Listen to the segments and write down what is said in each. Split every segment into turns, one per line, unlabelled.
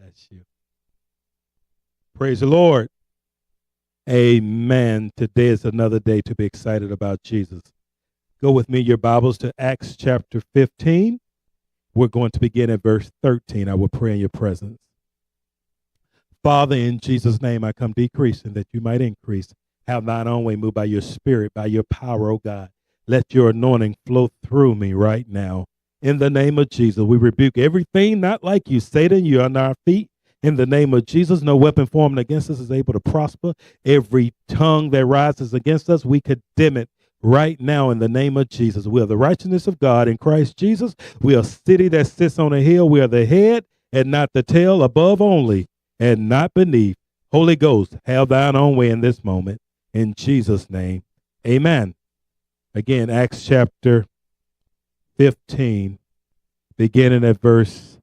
bless you. Praise the Lord. Amen. Today is another day to be excited about Jesus. Go with me, your Bibles, to Acts chapter 15. We're going to begin at verse 13. I will pray in your presence. Father, in Jesus' name, I come decreasing that you might increase. Have thine own way, move by your spirit, by your power, oh God. Let your anointing flow through me right now. In the name of Jesus, we rebuke everything not like you. Satan, you're on our feet. In the name of Jesus, no weapon formed against us is able to prosper. Every tongue that rises against us, we condemn it right now in the name of Jesus. We are the righteousness of God in Christ Jesus. We are a city that sits on a hill. We are the head and not the tail, above only and not beneath. Holy Ghost, have thine own way in this moment. In Jesus' name, amen. Again, Acts chapter 15, beginning at verse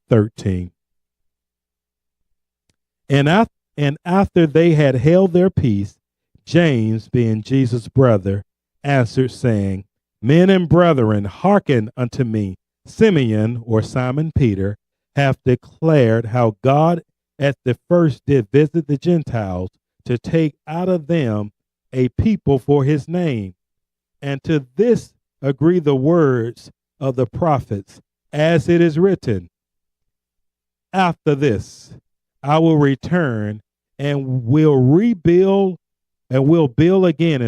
13. And after they had held their peace, James, being Jesus' brother, answered, saying, Men and brethren, hearken unto me. Simeon, or Simon Peter, hath declared how God at the first did visit the Gentiles to take out of them a people for his name. And to this agree the words of the prophets, as it is written, After this I will return and will build again,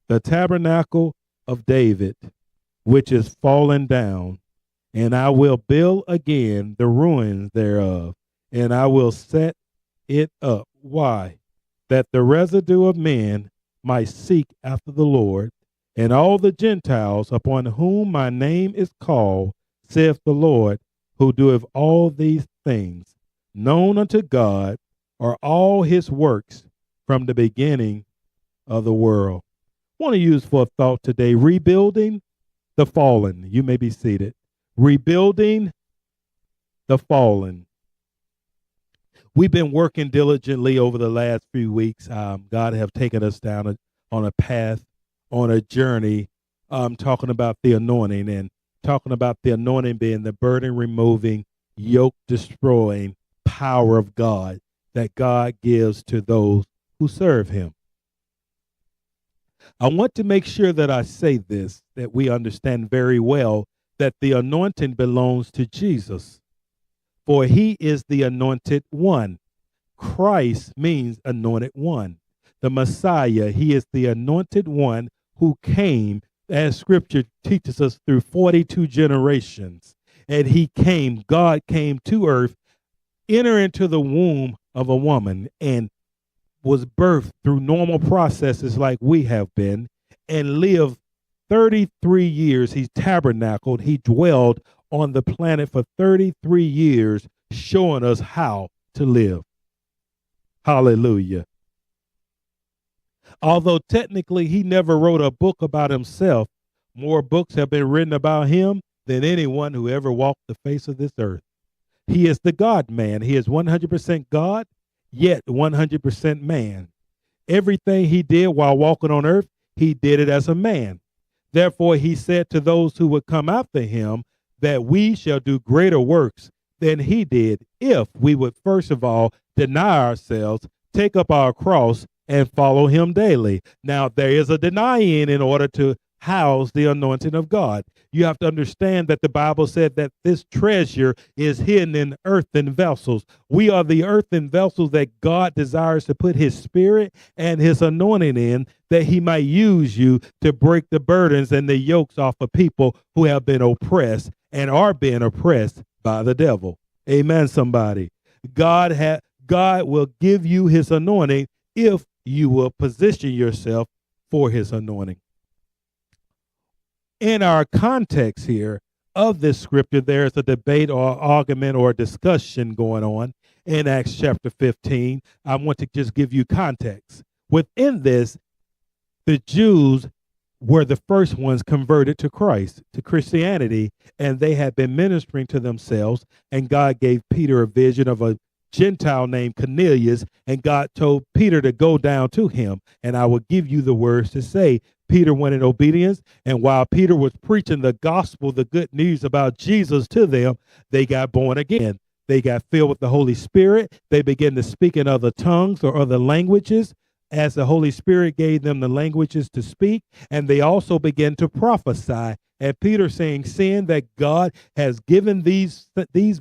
the tabernacle of David, which is fallen down, and I will build again the ruins thereof, and I will set it up. Why? That the residue of men might seek after the Lord, and all the Gentiles upon whom my name is called, saith the Lord, who doeth all these things. Known unto God are all his works from the beginning of the world. I want to use for a thought today, rebuilding the fallen. You may be seated. Rebuilding the fallen. We've been working diligently over the last few weeks. God have taken us down on a path, on a journey, talking about the anointing and talking about the anointing being the burden removing, yoke destroying power of God that God gives to those who serve him. I want to make sure that I say this, that we understand very well that the anointing belongs to Jesus, for he is the anointed one. Christ means anointed one. The Messiah, he is the anointed one who came, as scripture teaches us, through 42 generations. And he came, God came to earth, enter into the womb of a woman, and was birthed through normal processes like we have been, and lived 33 years. He tabernacled, he dwelled on the planet for 33 years, showing us how to live. Hallelujah. Although technically he never wrote a book about himself, more books have been written about him than anyone who ever walked the face of this earth. He is the God man. He is 100% God, yet 100% man. Everything he did while walking on earth, he did it as a man. Therefore, he said to those who would come after him that we shall do greater works than he did if we would first of all deny ourselves, take up our cross, and follow him daily. Now, there is a denying in order to house the anointing of God. You have to understand that the Bible said that this treasure is hidden in earthen vessels. We are the earthen vessels that God desires to put his spirit and his anointing in, that he might use you to break the burdens and the yokes off of people who have been oppressed and are being oppressed by the devil. Amen, somebody. God will give you his anointing if you will position yourself for his anointing. In our context here of this scripture, there is a debate or argument or discussion going on in Acts chapter 15. I want to just give you context. Within this, the Jews were the first ones converted to Christ, to Christianity, and they had been ministering to themselves, and God gave Peter a vision of a Gentile named Cornelius, and God told Peter to go down to him, and I will give you the words to say. Peter went in obedience, and while Peter was preaching the gospel, the good news about Jesus to them, they got born again. They got filled with the Holy Spirit. They began to speak in other tongues or other languages as the Holy Spirit gave them the languages to speak. And they also began to prophesy. And Peter saying, seeing that God has given these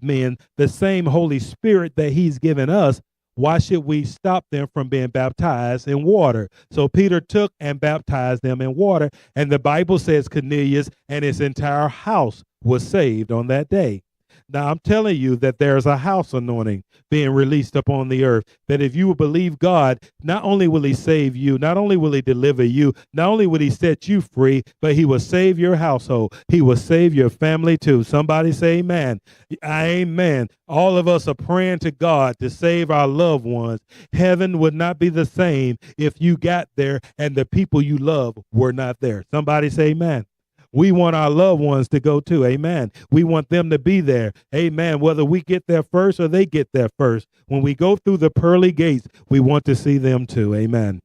men the same Holy Spirit that he's given us, why should we stop them from being baptized in water? So Peter took and baptized them in water. And the Bible says Cornelius and his entire house was saved on that day. Now, I'm telling you that there's a house anointing being released upon the earth, that if you will believe God, not only will he save you, not only will he deliver you, not only will he set you free, but he will save your household. He will save your family too. Somebody say amen. Amen. All of us are praying to God to save our loved ones. Heaven would not be the same if you got there and the people you love were not there. Somebody say amen. We want our loved ones to go too. Amen. We want them to be there. Amen. Whether we get there first or they get there first. When we go through the pearly gates, we want to see them too. Amen.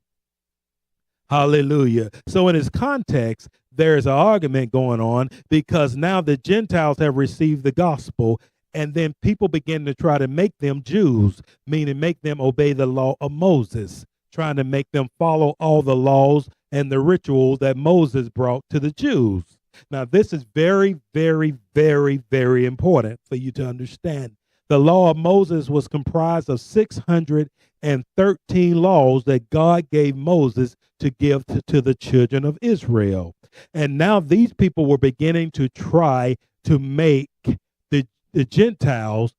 Hallelujah. So in this context, there's an argument going on because now the Gentiles have received the gospel, and then people begin to try to make them Jews, meaning make them obey the law of Moses, trying to make them follow all the laws and the rituals that Moses brought to the Jews. Now, this is very, very, very, very important for you to understand. The law of Moses was comprised of 613 laws that God gave Moses to give to the children of Israel. And now these people were beginning to try to make the Gentiles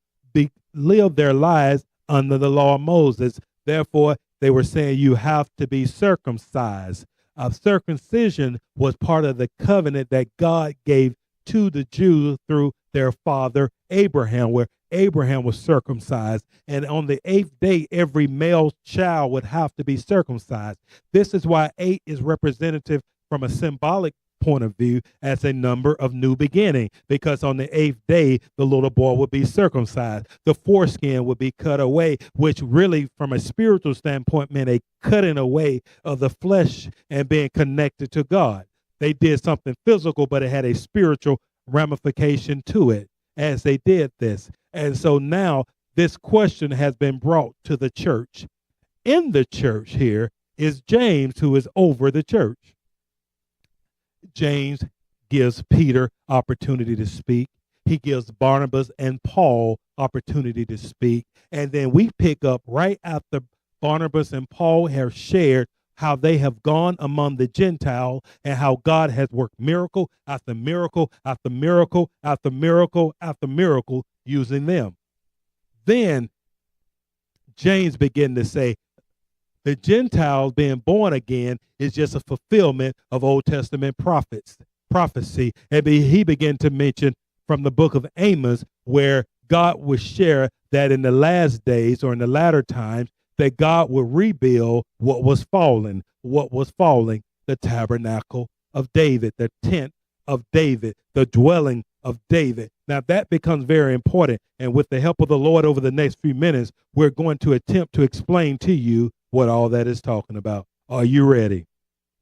live their lives under the law of Moses. Therefore, they were saying you have to be circumcised. Circumcision was part of the covenant that God gave to the Jews through their father Abraham, where Abraham was circumcised. And on the 8th day, every male child would have to be circumcised. This is why 8 is representative from a symbolic point of view as a number of new beginning, because on the 8th day the little boy would be circumcised. The foreskin would be cut away, which really from a spiritual standpoint meant a cutting away of the flesh and being connected to God. They did something physical, but it had a spiritual ramification to it as they did this. And so now this question has been brought to the church. In the church here is James, who is over the church. James gives Peter opportunity to speak. He gives Barnabas and Paul opportunity to speak. And then we pick up right after Barnabas and Paul have shared how they have gone among the Gentiles and how God has worked miracle after miracle after miracle after miracle after miracle using them. Then James began to say, the Gentiles being born again is just a fulfillment of Old Testament prophecy. And he began to mention from the book of Amos, where God would share that in the last days or in the latter times, that God would rebuild what was falling, the tabernacle of David, the tent of David, the dwelling of David. Now that becomes very important. And with the help of the Lord over the next few minutes, we're going to attempt to explain to you what all that is talking about. Are you ready?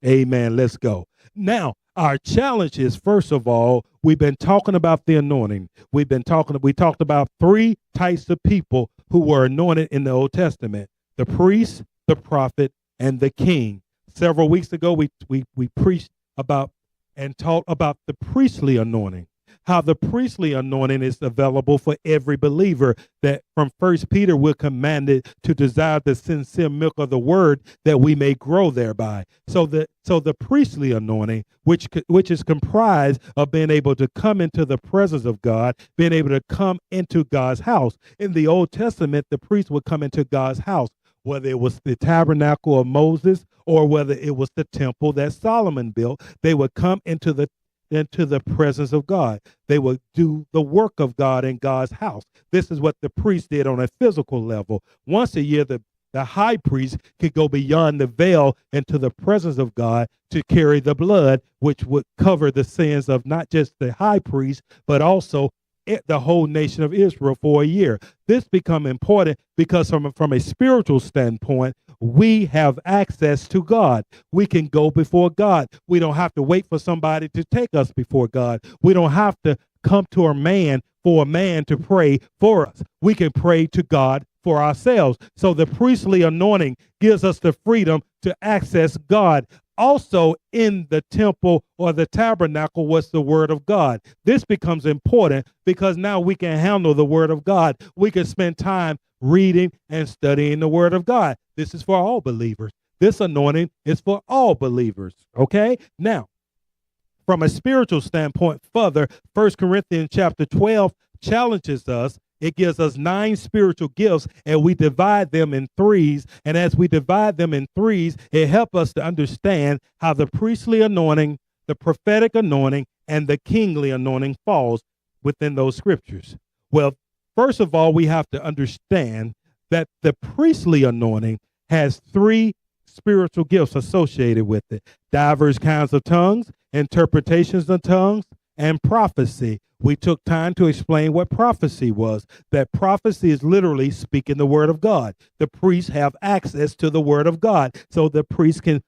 Amen. Let's go. Now, our challenge is, first of all, we've been talking about the anointing. We talked about 3 types of people who were anointed in the Old Testament: the priest, the prophet, and the king. Several weeks ago, we preached about and taught about the priestly anointing, how the priestly anointing is available for every believer, that from 1 Peter we're commanded to desire the sincere milk of the word that we may grow thereby. So the priestly anointing, which is comprised of being able to come into the presence of God, being able to come into God's house. In the Old Testament, the priest would come into God's house, whether it was the tabernacle of Moses or whether it was the temple that Solomon built. They would come into the presence of God. They would do the work of God in God's house. This is what the priest did on a physical level. Once a year, the high priest could go beyond the veil into the presence of God to carry the blood, which would cover the sins of not just the high priest, but also the whole nation of Israel for a year. This become important because from a spiritual standpoint, we have access to God. We can go before God. We don't have to wait for somebody to take us before God. We don't have to come to a man for a man to pray for us. We can pray to God for ourselves. So the priestly anointing gives us the freedom to access God. Also in the temple or the tabernacle was the word of God. This becomes important because now we can handle the word of God. We can spend time reading and studying the word of God. This is for all believers. This anointing is for all believers. Okay? Now, from a spiritual standpoint, further, 1 Corinthians chapter 12 challenges us. It gives us 9 spiritual gifts, and we divide them in threes. And as we divide them in threes, it helps us to understand how the priestly anointing, the prophetic anointing, and the kingly anointing falls within those scriptures. Well, first of all, we have to understand that the priestly anointing has 3 spiritual gifts associated with it: diverse kinds of tongues, interpretations of tongues, and prophecy. We took time to explain what prophecy was. That prophecy is literally speaking the word of God. The priests have access to the word of God. So the priests can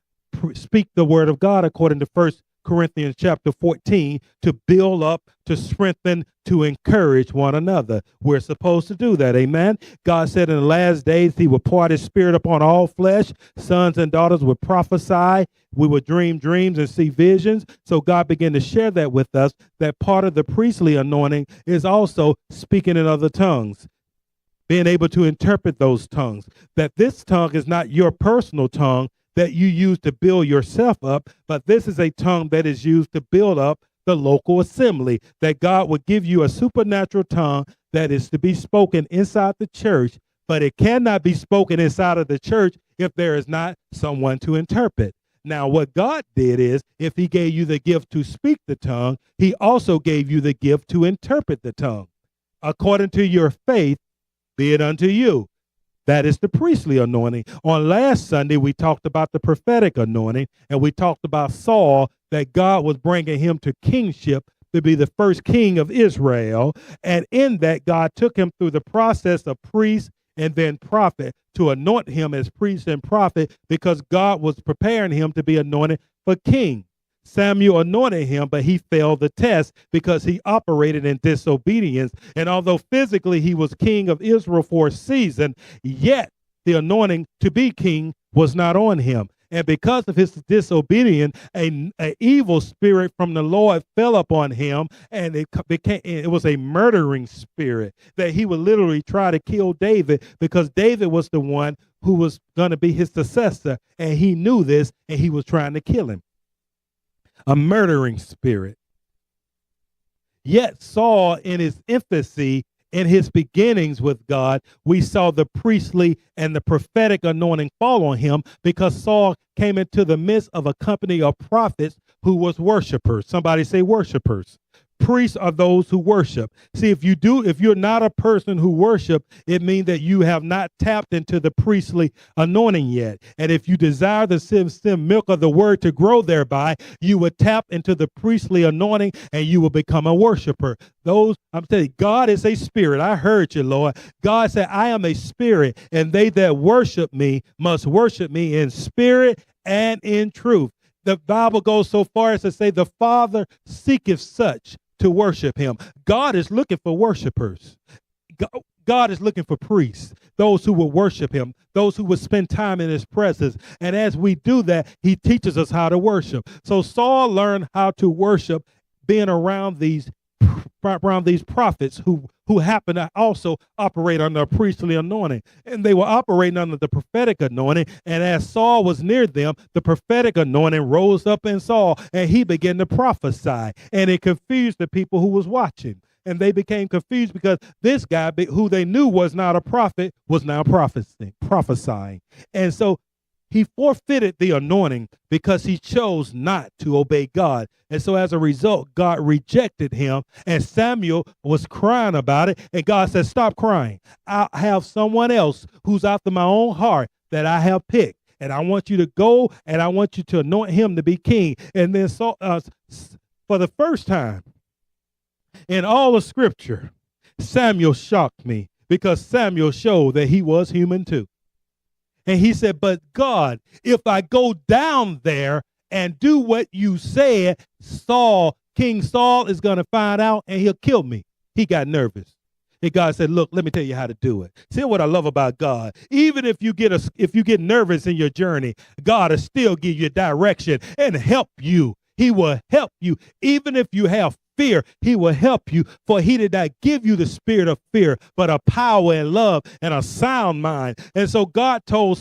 speak the word of God according to 1 Corinthians chapter 14 to build up, to strengthen, to encourage one another. We're supposed to do that. Amen. God said in the last days he will pour his spirit upon all flesh. Sons and daughters would prophesy. We would dream dreams and see visions. So God began to share that with us, that part of the priestly anointing is also speaking in other tongues, being able to interpret those tongues. That this tongue is not your personal tongue that you use to build yourself up, but this is a tongue that is used to build up the local assembly, that God would give you a supernatural tongue that is to be spoken inside the church, but it cannot be spoken inside of the church if there is not someone to interpret. Now, what God did is, if he gave you the gift to speak the tongue, he also gave you the gift to interpret the tongue. According to your faith, be it unto you. That is the priestly anointing. On last Sunday, we talked about the prophetic anointing, and we talked about Saul, that God was bringing him to kingship to be the first king of Israel. And in that, God took him through the process of priest and then prophet to anoint him as priest and prophet, because God was preparing him to be anointed for king. Samuel anointed him, but he failed the test because he operated in disobedience. And although physically he was king of Israel for a season, yet the anointing to be king was not on him. And because of his disobedience, an evil spirit from the Lord fell upon him, and it was a murdering spirit that he would literally try to kill David, because David was the one who was going to be his successor, and he knew this, and he was trying to kill him. A murdering spirit. Yet Saul, in his infancy, in his beginnings with God, we saw the priestly and the prophetic anointing fall on him, because Saul came into the midst of a company of prophets who was worshipers. Somebody say worshipers. Priests are those who worship. See, if you're not a person who worship, it means that you have not tapped into the priestly anointing yet. And if you desire the stem milk of the word to grow thereby, you would tap into the priestly anointing and you will become a worshiper. I'm telling you, God is a spirit. I heard you, Lord. God said, I am a spirit, and they that worship me must worship me in spirit and in truth. The Bible goes so far as to say the Father seeketh such to worship him. God is looking for worshipers. God is looking for priests, those who will worship him, those who will spend time in his presence. And as we do that, he teaches us how to worship. So Saul learned how to worship being around these prophets who happen to also operate under a priestly anointing. And they were operating under the prophetic anointing. And as Saul was near them, the prophetic anointing rose up in Saul, and he began to prophesy. And it confused the people who was watching. And they became confused because this guy, who they knew was not a prophet, was now prophesying. And so he forfeited the anointing because he chose not to obey God. And so as a result, God rejected him, and Samuel was crying about it. And God said, stop crying. I have someone else who's after my own heart that I have picked. And I want you to go, and I want you to anoint him to be king. And then for the first time in all of Scripture, Samuel shocked me, because Samuel showed that he was human too. And he said, but God, if I go down there and do what you said, King Saul is going to find out and he'll kill me. He got nervous. And God said, look, let me tell you how to do it. See what I love about God. Even if you get nervous in your journey, God will still give you direction and help you. He will help you. Even if you have fear, he will help you. For he did not give you the spirit of fear, but a power and love and a sound mind. And so God told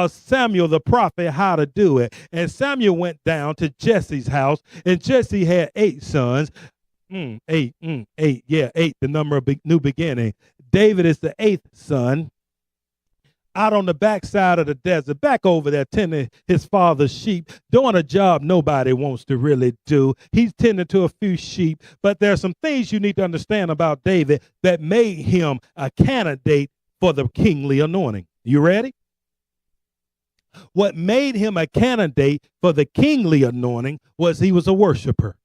Samuel the prophet how to do it. And Samuel went down to Jesse's house, and Jesse had 8 sons. Eight. Yeah, 8, the number of new beginning. David is the 8th son. Out on the backside of the desert, back over there tending his father's sheep, doing a job nobody wants to really do. He's tending to a few sheep, but there are some things you need to understand about David that made him a candidate for the kingly anointing. You ready? What made him a candidate for the kingly anointing was he was a worshiper.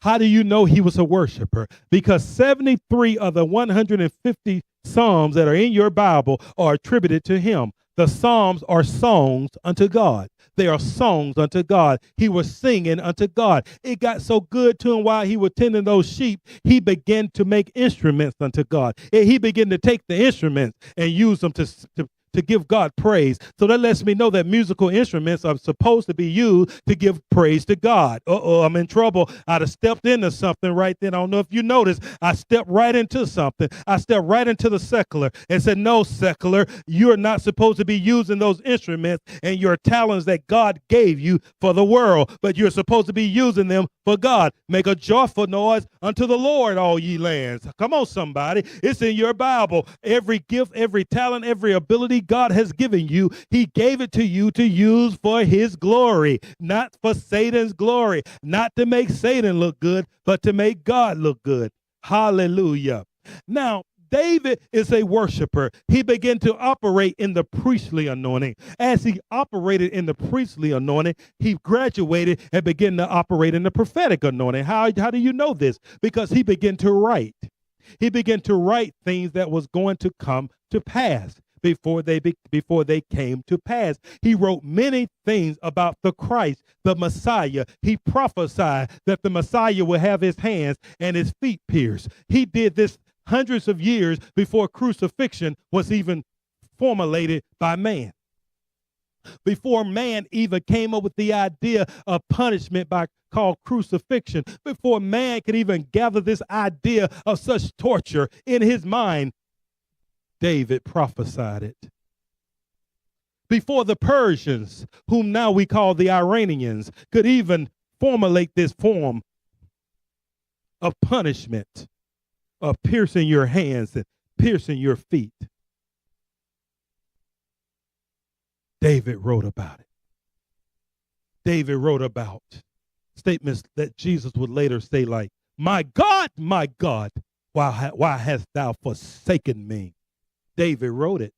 How do you know he was a worshiper? Because 73 of the 150 Psalms that are in your Bible are attributed to him. The Psalms are songs unto God. They are songs unto God. He was singing unto God. It got so good to him while he was tending those sheep, he began to make instruments unto God. And he began to take the instruments and use them to give God praise. So that lets me know that musical instruments are supposed to be used to give praise to God. I'm in trouble. I'd have stepped into something right then. I don't know if you noticed. I stepped right into something. I stepped right into the secular and said, no, secular, you're not supposed to be using those instruments and your talents that God gave you for the world, but you're supposed to be using them for God. Make a joyful noise unto the Lord, all ye lands. Come on, somebody. It's in your Bible. Every gift, every talent, every ability God has given you, he gave it to you to use for his glory, not for Satan's glory, not to make Satan look good, but to make God look good. Hallelujah. Now, David is a worshiper. He began to operate in the priestly anointing. As he operated in the priestly anointing, he graduated and began to operate in the prophetic anointing. How do you know this? Because he began to write. He began to write things that was going to come to pass. Before they came to pass. He wrote many things about the Christ, the Messiah. He prophesied that the Messiah would have his hands and his feet pierced. He did this hundreds of years before crucifixion was even formulated by man. Before man even came up with the idea of punishment called crucifixion, before man could even gather this idea of such torture in his mind, David prophesied it. Before the Persians, whom now we call the Iranians, could even formulate this form of punishment, of piercing your hands and piercing your feet, David wrote about it. David wrote about statements that Jesus would later say like, my God, why hast thou forsaken me? David wrote it.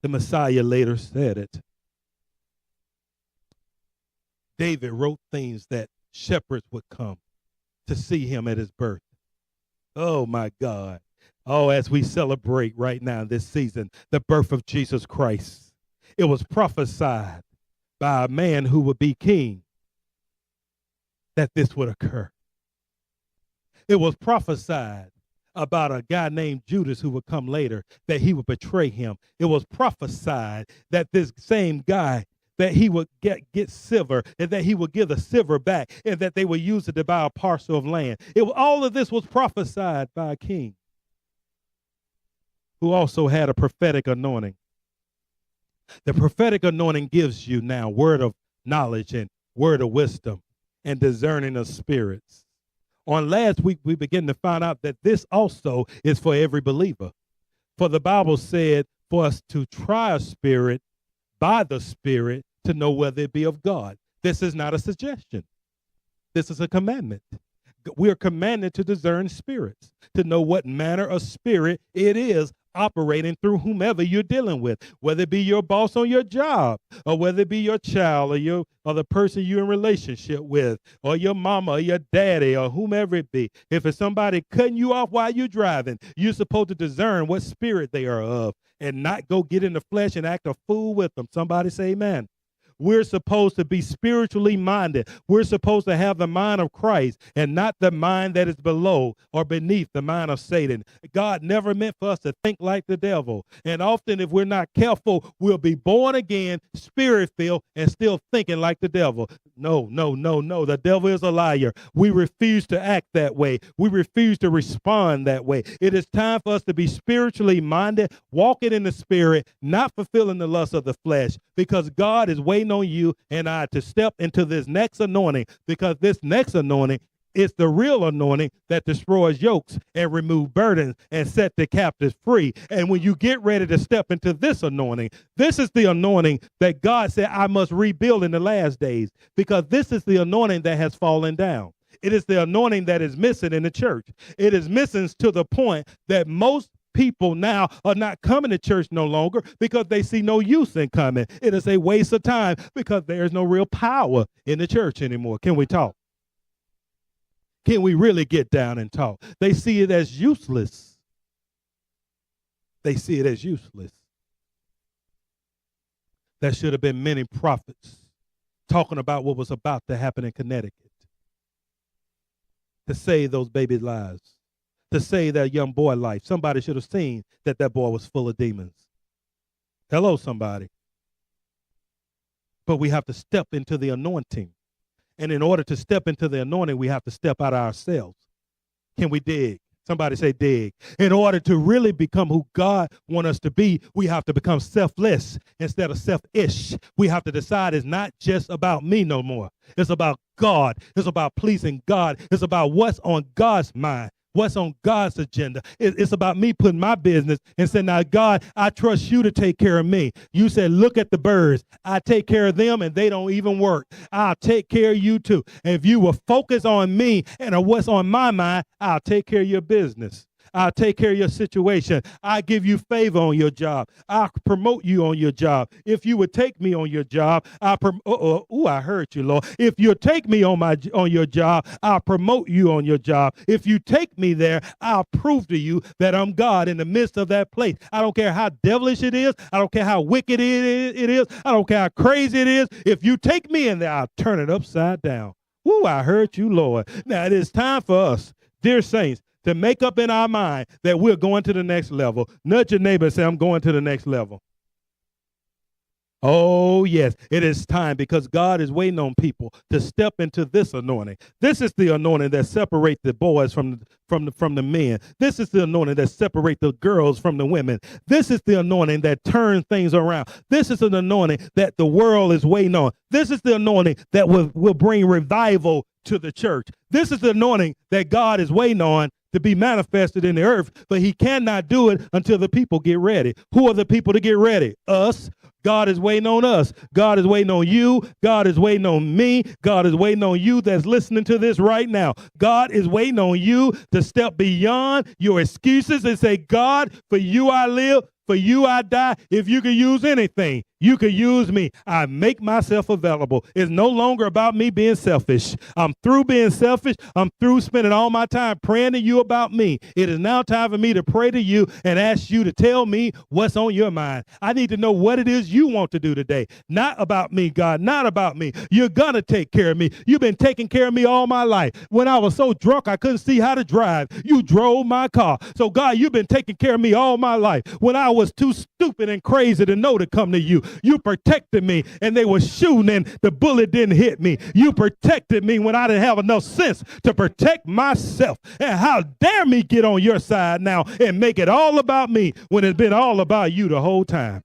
The Messiah later said it. David wrote things that shepherds would come to see him at his birth. Oh, my God. Oh, as we celebrate right now this season, the birth of Jesus Christ, it was prophesied by a man who would be king that this would occur. It was prophesied about a guy named Judas who would come later, that he would betray him. It was prophesied that this same guy, that he would get silver and that he would give the silver back and that they would use it to buy a parcel of land. All of this was prophesied by a king who also had a prophetic anointing. The prophetic anointing gives you now word of knowledge and word of wisdom and discerning of spirits. On last week, we began to find out that this also is for every believer. For the Bible said for us to try a spirit by the Spirit to know whether it be of God. This is not a suggestion. This is a commandment. We are commanded to discern spirits, to know what manner of spirit it is operating through whomever you're dealing with, whether it be your boss on your job, or whether it be your child, or the person you're in relationship with, or your mama, or your daddy, or whomever it be. If it's somebody cutting you off while you're driving, you're supposed to discern what spirit they are of and not go get in the flesh and act a fool with them. Somebody say amen. we're supposed to be spiritually minded. We're supposed to have the mind of Christ and not the mind that is below or beneath the mind of Satan. God never meant for us to think like the devil. And often, if we're not careful, we'll be born again, spirit-filled, and still thinking like the devil. No. The devil is a liar. We refuse to act that way. We refuse to respond that way. It is time for us to be spiritually minded, walking in the spirit, not fulfilling the lust of the flesh, because God is waiting on you and I to step into this next anointing, because this next anointing is the real anointing that destroys yokes and remove burdens and set the captives free. And when you get ready to step into this anointing, this is the anointing that God said I must rebuild in the last days, because this is the anointing that has fallen down. It is the anointing that is missing in the church. It is missing to the point that most people now are not coming to church no longer because they see no use in coming. It is a waste of time because there's no real power in the church anymore. Can we talk? Can we really get down and talk? They see it as useless. They see it as useless. There should have been many prophets talking about what was about to happen in Connecticut to save those babies' lives, to save that young boy's life. Somebody should have seen that boy was full of demons. Hello, somebody. But we have to step into the anointing. And in order to step into the anointing, we have to step out of ourselves. Can we dig? Somebody say dig. In order to really become who God wants us to be, we have to become selfless instead of selfish. We have to decide it's not just about me no more. It's about God. It's about pleasing God. It's about what's on God's mind. What's on God's agenda. It's about me putting my business and saying, now, God, I trust you to take care of me. You said, look at the birds. I take care of them and they don't even work. I'll take care of you too. And if you will focus on me and on what's on my mind, I'll take care of your business. I'll take care of your situation. I give you favor on your job. I'll promote you on your job. If you would take me on your job, I heard you, Lord. If you take me on your job, I'll promote you on your job. If you take me there, I'll prove to you that I'm God in the midst of that place. I don't care how devilish it is. I don't care how wicked it is. I don't care how crazy it is. If you take me in there, I'll turn it upside down. I heard you, Lord. Now it is time for us, dear saints, to make up in our mind that we're going to the next level. Nudge your neighbor and say, I'm going to the next level. Oh, yes, it is time, because God is waiting on people to step into this anointing. This is the anointing that separates the boys from the men. This is the anointing that separates the girls from the women. This is the anointing that turns things around. This is an anointing that the world is waiting on. This is the anointing that will bring revival to the church. This is the anointing that God is waiting on to be manifested in the earth, but he cannot do it until the people get ready. Who are the people to get ready? Us. God is waiting on us. God is waiting on you. God is waiting on me. God is waiting on you that's listening to this right now. God is waiting on you to step beyond your excuses and say, God, for you I live, for you I die. If you could use anything, you could use me. I make myself available. It's no longer about me being selfish. I'm through being selfish. I'm through spending all my time praying to you about me. It is now time for me to pray to you and ask you to tell me what's on your mind. I need to know what it is you want to do today. Not about me, God, not about me. You're going to take care of me. You've been taking care of me all my life. When I was so drunk I couldn't see how to drive, you drove my car. So God, you've been taking care of me all my life. When I was too stupid and crazy to know to come to you, you protected me, and they were shooting and the bullet didn't hit me. You protected me when I didn't have enough sense to protect myself. And how dare me get on your side now and make it all about me when it's been all about you the whole time?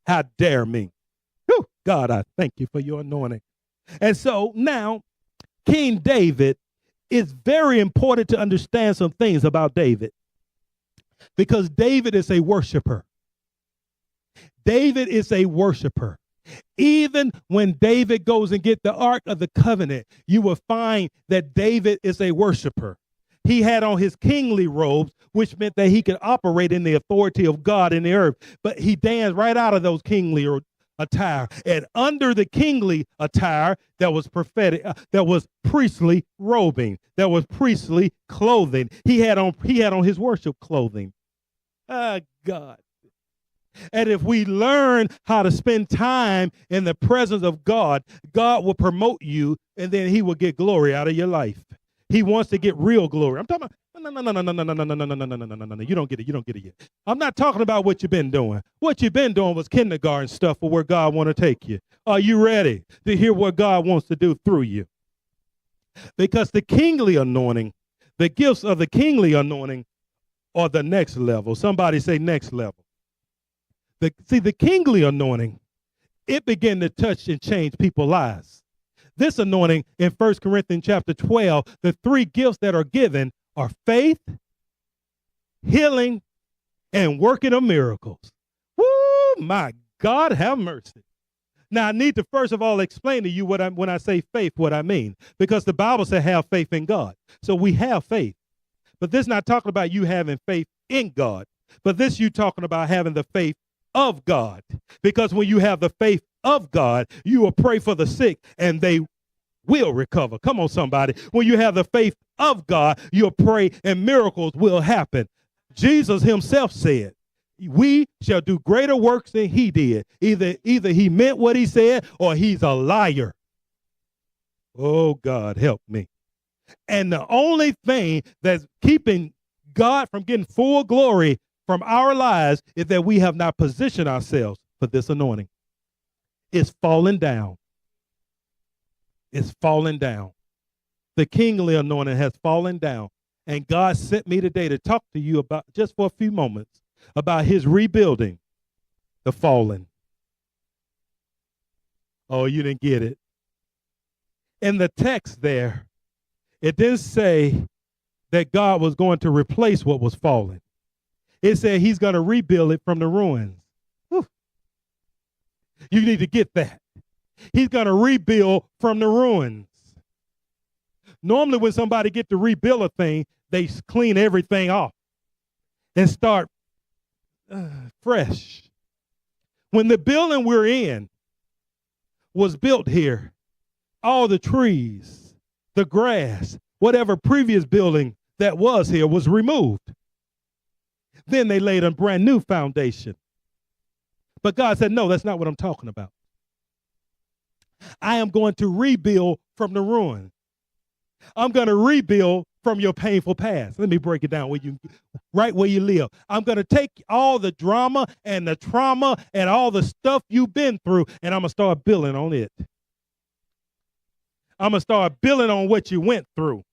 How dare me? Whew, God, I thank you for your anointing. And so now, King David, it's very important to understand some things about David, because David is a worshiper. David is a worshiper. Even when David goes and get the Ark of the Covenant, you will find that David is a worshiper. He had on his kingly robes, which meant that he could operate in the authority of God in the earth. But he danced right out of those kingly attire. And under the kingly attire, that was prophetic, that was priestly robing, that was priestly clothing. He had on his worship clothing. God. And if we learn how to spend time in the presence of God, God will promote you and then he will get glory out of your life. He wants to get real glory. I'm talking about no. You don't get it. You don't get it yet. I'm not talking about what you've been doing. What you've been doing was kindergarten stuff for where God want to take you. Are you ready to hear what God wants to do through you? Because the kingly anointing, the gifts of the kingly anointing are the next level. Somebody say next level. The kingly anointing, it began to touch and change people's lives. This anointing in 1 Corinthians chapter 12, the three gifts that are given are faith, healing, and working of miracles. Woo, my God, have mercy. Now, I need to first of all explain to you when I say faith, what I mean. Because the Bible says have faith in God. So we have faith. But this is not talking about you having faith in God. But this you talking about having the faith of God. Because when you have the faith of God, you will pray for the sick and they will recover. Come on, somebody. When you have the faith of God, you'll pray and miracles will happen. Jesus himself said, we shall do greater works than he did. Either he meant what he said or he's a liar. Oh, God, help me. And the only thing that's keeping God from getting full glory from our lives is that we have not positioned ourselves for this anointing. It's falling down. It's falling down. The kingly anointing has fallen down. And God sent me today to talk to you about, just for a few moments, about his rebuilding the fallen. Oh, you didn't get it. In the text there, it didn't say that God was going to replace what was fallen. It said he's going to rebuild it from the ruins. Whew. You need to get that. He's going to rebuild from the ruins. Normally when somebody get to rebuild a thing, they clean everything off and start fresh. When the building we're in was built here, all the trees, the grass, whatever previous building that was here was removed. Then they laid a brand new foundation. But God said, no, that's not what I'm talking about. I am going to rebuild from the ruin. I'm going to rebuild from your painful past. Let me break it down right where you live. I'm going to take all the drama and the trauma and all the stuff you've been through, and I'm going to start building on it. I'm going to start building on what you went through.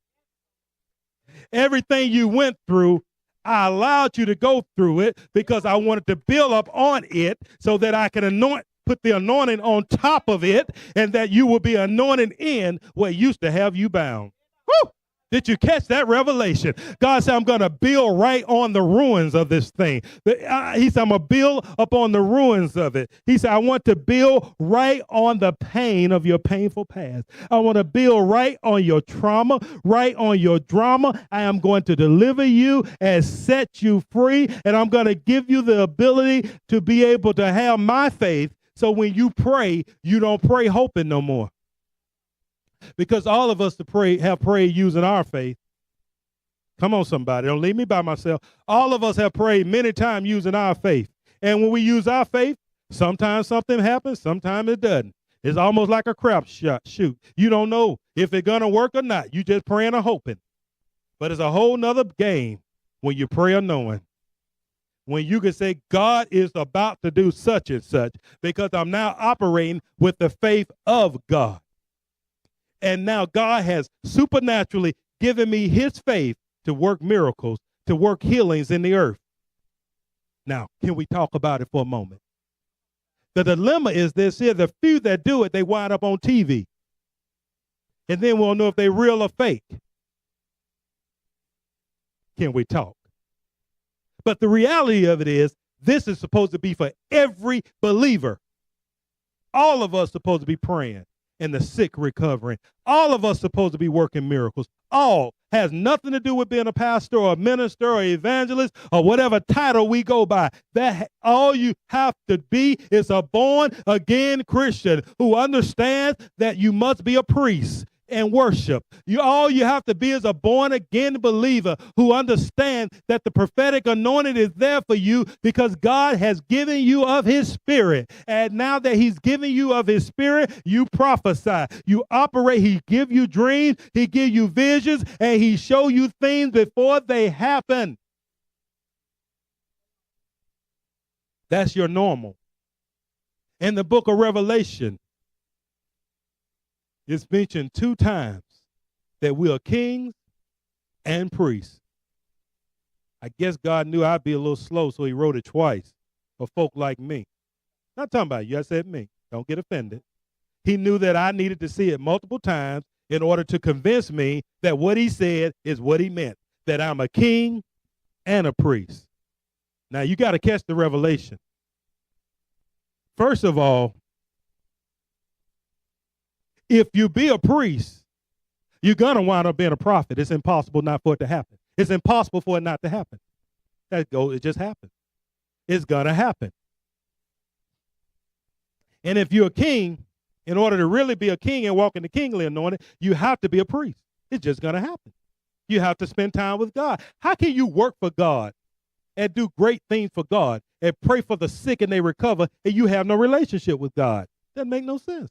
Everything you went through, I allowed you to go through it because I wanted to build up on it so that I can put the anointing on top of it, and that you will be anointed in what used to have you bound. Woo! Did you catch that revelation? God said, I'm going to build right on the ruins of this thing. He said, I'm going to build upon the ruins of it. He said, I want to build right on the pain of your painful past. I want to build right on your trauma, right on your drama. I am going to deliver you and set you free, and I'm going to give you the ability to be able to have my faith, so when you pray, you don't pray hoping no more. Because all of us have prayed using our faith. Come on, somebody. Don't leave me by myself. All of us have prayed many times using our faith. And when we use our faith, sometimes something happens, sometimes it doesn't. It's almost like a crap shoot. You don't know if it's going to work or not. You just praying or hoping. But it's a whole nother game when you pray or knowing. When you can say, God is about to do such and such, because I'm now operating with the faith of God. And now God has supernaturally given me his faith to work miracles, to work healings in the earth. Now, can we talk about it for a moment? The dilemma is this here: the few that do it, they wind up on TV. And then we'll know if they're real or fake. Can we talk? But the reality of it is, this is supposed to be for every believer. All of us supposed to be praying and the sick recovering. All of us supposed to be working miracles. All has nothing to do with being a pastor or a minister or evangelist or whatever title we go by. That all you have to be is a born again Christian who understands that you must be a priest. and worship. All you have to be is a born-again believer who understands that the prophetic anointing is there for you because God has given you of his spirit. And now that he's given you of his spirit, you prophesy. You operate. He give you dreams. He give you visions. And he show you things before they happen. That's your normal. In the book of Revelation, it's mentioned 2 times that we are kings and priests. I guess God knew I'd be a little slow, so he wrote it twice for folk like me. Not talking about you, I said me. Don't get offended. He knew that I needed to see it multiple times in order to convince me that what he said is what he meant, that I'm a king and a priest. Now, you got to catch the revelation. First of all, if you be a priest, you're going to wind up being a prophet. It's impossible not for it to happen. It's impossible for it not to happen. It just happens. It's going to happen. And if you're a king, in order to really be a king and walk in the kingly anointing, you have to be a priest. It's just going to happen. You have to spend time with God. How can you work for God and do great things for God and pray for the sick and they recover and you have no relationship with God? Doesn't make no sense.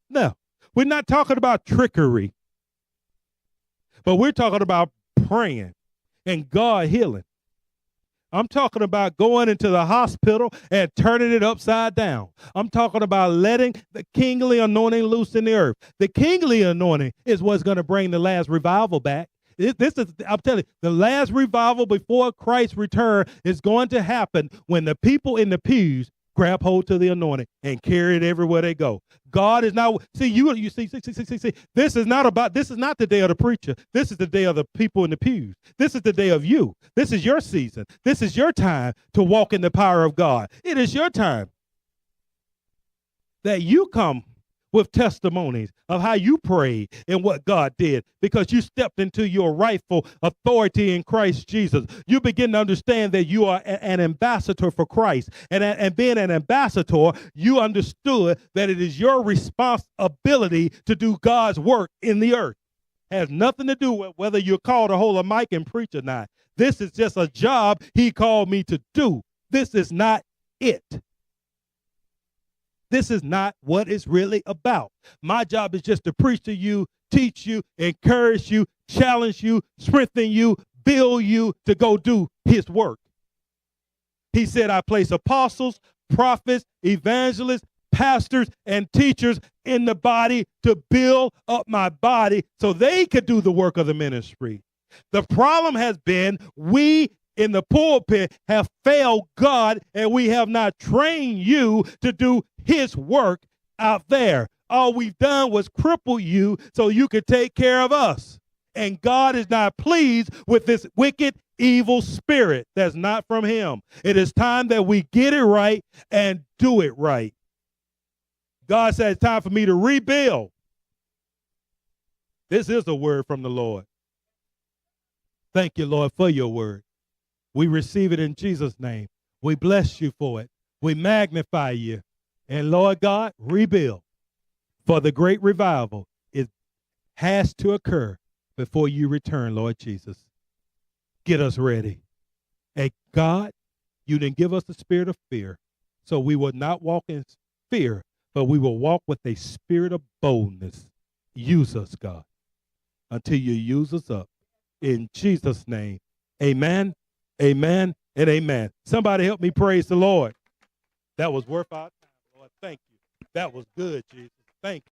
No, we're not talking about trickery, but we're talking about praying and God healing. I'm talking about going into the hospital and turning it upside down. I'm talking about letting the kingly anointing loose in the earth. The kingly anointing is what's going to bring the last revival back. I'm telling you, the last revival before Christ's return is going to happen when the people in the pews grab hold to the anointing and carry it everywhere they go. God is not, see, this is not the day of the preacher. This is the day of the people in the pews. This is the day of you. This is your season. This is your time to walk in the power of God. It is your time that you come with testimonies of how you prayed and what God did because you stepped into your rightful authority in Christ Jesus. You begin to understand that you are an ambassador for Christ. And being an ambassador, you understood that it is your responsibility to do God's work in the earth. It has nothing to do with whether you're called to hold a mic and preach or not. This is just a job he called me to do. This is not it. This is not what it's really about. My job is just to preach to you, teach you, encourage you, challenge you, strengthen you, build you to go do his work. He said, I place apostles, prophets, evangelists, pastors, and teachers in the body to build up my body so they could do the work of the ministry. The problem has been we in the pulpit have failed God, and we have not trained you to do his work out there. All we've done was cripple you so you could take care of us. And God is not pleased with this wicked, evil spirit that's not from him. It is time that we get it right and do it right. God said it's time for me to rebuild. This is a word from the Lord. Thank you, Lord, for your word. We receive it in Jesus' name. We bless you for it. We magnify you. And Lord God, rebuild. For the great revival has to occur before you return, Lord Jesus. Get us ready. And God, you didn't give us the spirit of fear, so we will not walk in fear, but we will walk with a spirit of boldness. Use us, God, until you use us up. In Jesus' name, amen. Amen and amen. Somebody help me praise the Lord. That was worth our time, Lord. Thank you. That was good, Jesus. Thank you.